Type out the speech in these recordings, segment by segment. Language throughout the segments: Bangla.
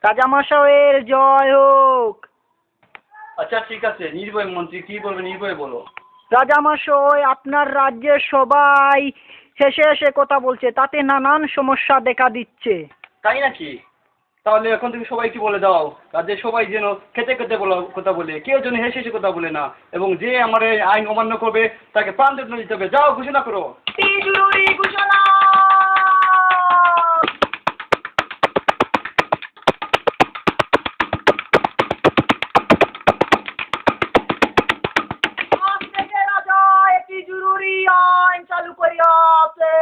রাজামশাইয়ের জয় হোক। আচ্ছা ঠিক আছে, নির্ভয় মন্ত্রী, কি বলবে নির্ভয় বলো। রাজামশাই, আপনার রাজ্যের সবাই হেসে হেসে কথা বলছে, তাতে নানান সমস্যা দেখা দিচ্ছে। তাই নাকি? তাহলে এখন তুমি সবাইকে বলে দাও, রাজ্যের সবাই যেন খেতে খেতে কথা বলে, কেউ যেন হেসে হেসে কথা বলে না, এবং যে আমার এই আইন অমান্য করবে তাকে প্রাণদণ্ড দিতে হবে। যাও, ঘোষণা করো। জরুরি ঘোষণা। আজ থেকে রাজা একটি জরুরি আইন চালু করিয়াছে।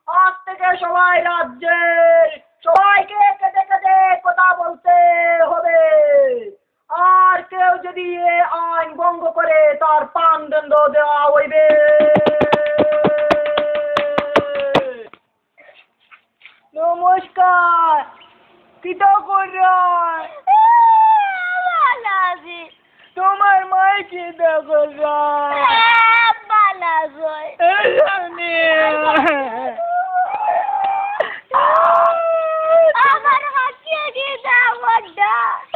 আজ থেকে সবাই রাজ্যের সবাইকে কেটে কেটে কথা বলতে হবে। আর কেউ যদি এ আইন ভঙ্গ করে তার প্রাণদণ্ড দেওয়া হইবে। নমস্কার, কিতা করার? তোমার মাই কিতা করার?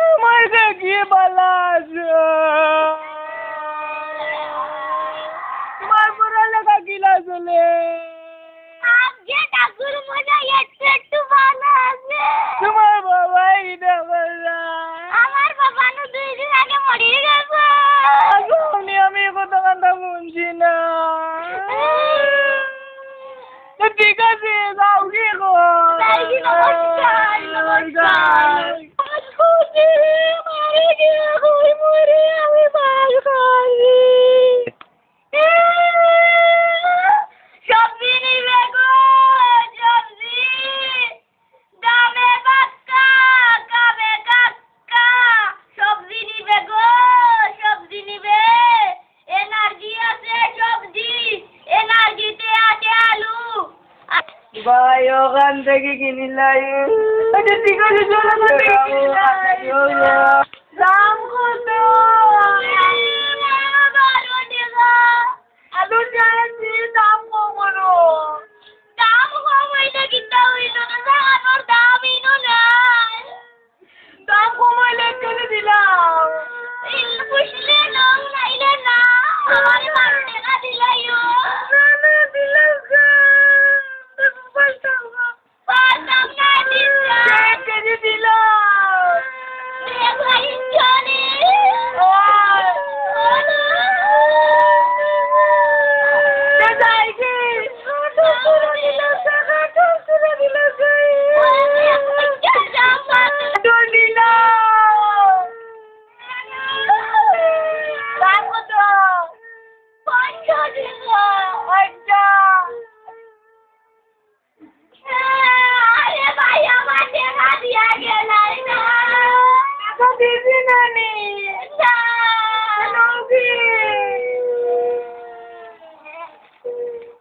আমার কি বালা আছে? তোমার পড়ালেখা কিলা চলে? তোমার বাবা কিতা করা? আমি কথা কান্দা শুনছি না। ঠিক আছে, যাও কি ভাই ওখান থেকে কিনিলাই। ঠিক আছে, চলো দাম কত? আলু জানি দাম কমানো। দাম কমাইলে চলে দিলাম।